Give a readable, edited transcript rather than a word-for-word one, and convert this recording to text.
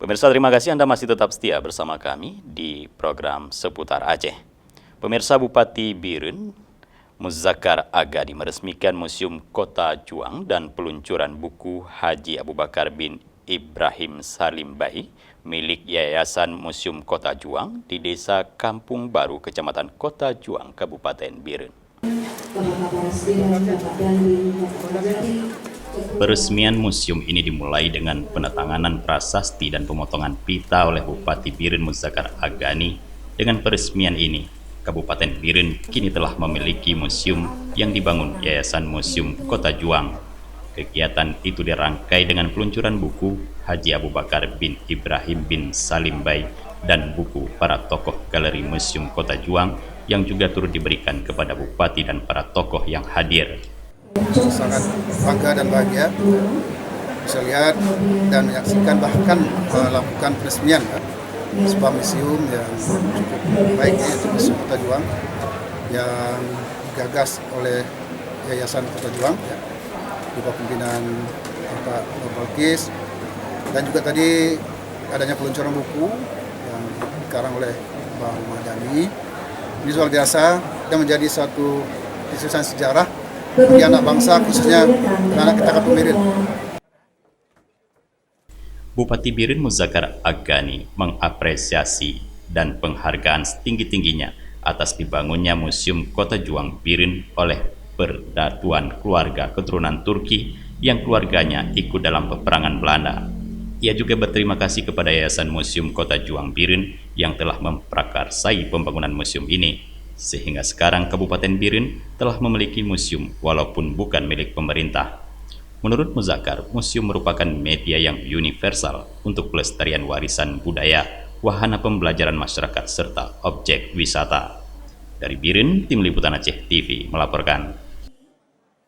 Pemirsa, terima kasih Anda masih tetap setia bersama kami di program Seputar Aceh. Pemirsa, Bupati Biren Muzakkar Agani meresmikan Museum Kota Juang dan peluncuran buku Haji Abu Bakar bin Ibrahim Salim Bai milik Yayasan Museum Kota Juang di Desa Kampung Baru, Kecamatan Kota Juang, Kabupaten Biren. Peresmian museum ini dimulai dengan penandatanganan prasasti dan pemotongan pita oleh Bupati Biren Muzakkar Agani. Dengan peresmian ini, Kabupaten Biren kini telah memiliki museum yang dibangun Yayasan Museum Kota Juang. Kegiatan itu dirangkai dengan peluncuran buku Haji Abu Bakar bin Ibrahim bin Salim Bai dan buku para tokoh Galeri Museum Kota Juang yang juga turut diberikan kepada Bupati dan para tokoh yang hadir. Sangat bangga dan bahagia bisa lihat dan menyaksikan bahkan melakukan peresmian sebuah museum yang cukup baik, yaitu Museum Kota Juang yang digagas oleh Yayasan Kota Juang di bawah pimpinan Bapak Balkis, dan juga tadi adanya peluncuran buku yang dikarang oleh Bang Madani. Ini luar biasa dan menjadi satu kisah sejarah bagi anak bangsa, khususnya anak kita Kampung Biren. Bupati Biren Muzakkar Agani mengapresiasi dan penghargaan setinggi-tingginya atas dibangunnya Museum Kota Juang Biren oleh Persatuan Keluarga Keturunan Turki yang keluarganya ikut dalam peperangan Belanda. Ia juga berterima kasih kepada Yayasan Museum Kota Juang Biren yang telah memprakarsai pembangunan museum ini. Sehingga sekarang Kabupaten Biren telah memiliki museum walaupun bukan milik pemerintah. Menurut Muzakkar, museum merupakan media yang universal untuk pelestarian warisan budaya, wahana pembelajaran masyarakat, serta objek wisata. Dari Biren, Tim Liputan Aceh TV melaporkan.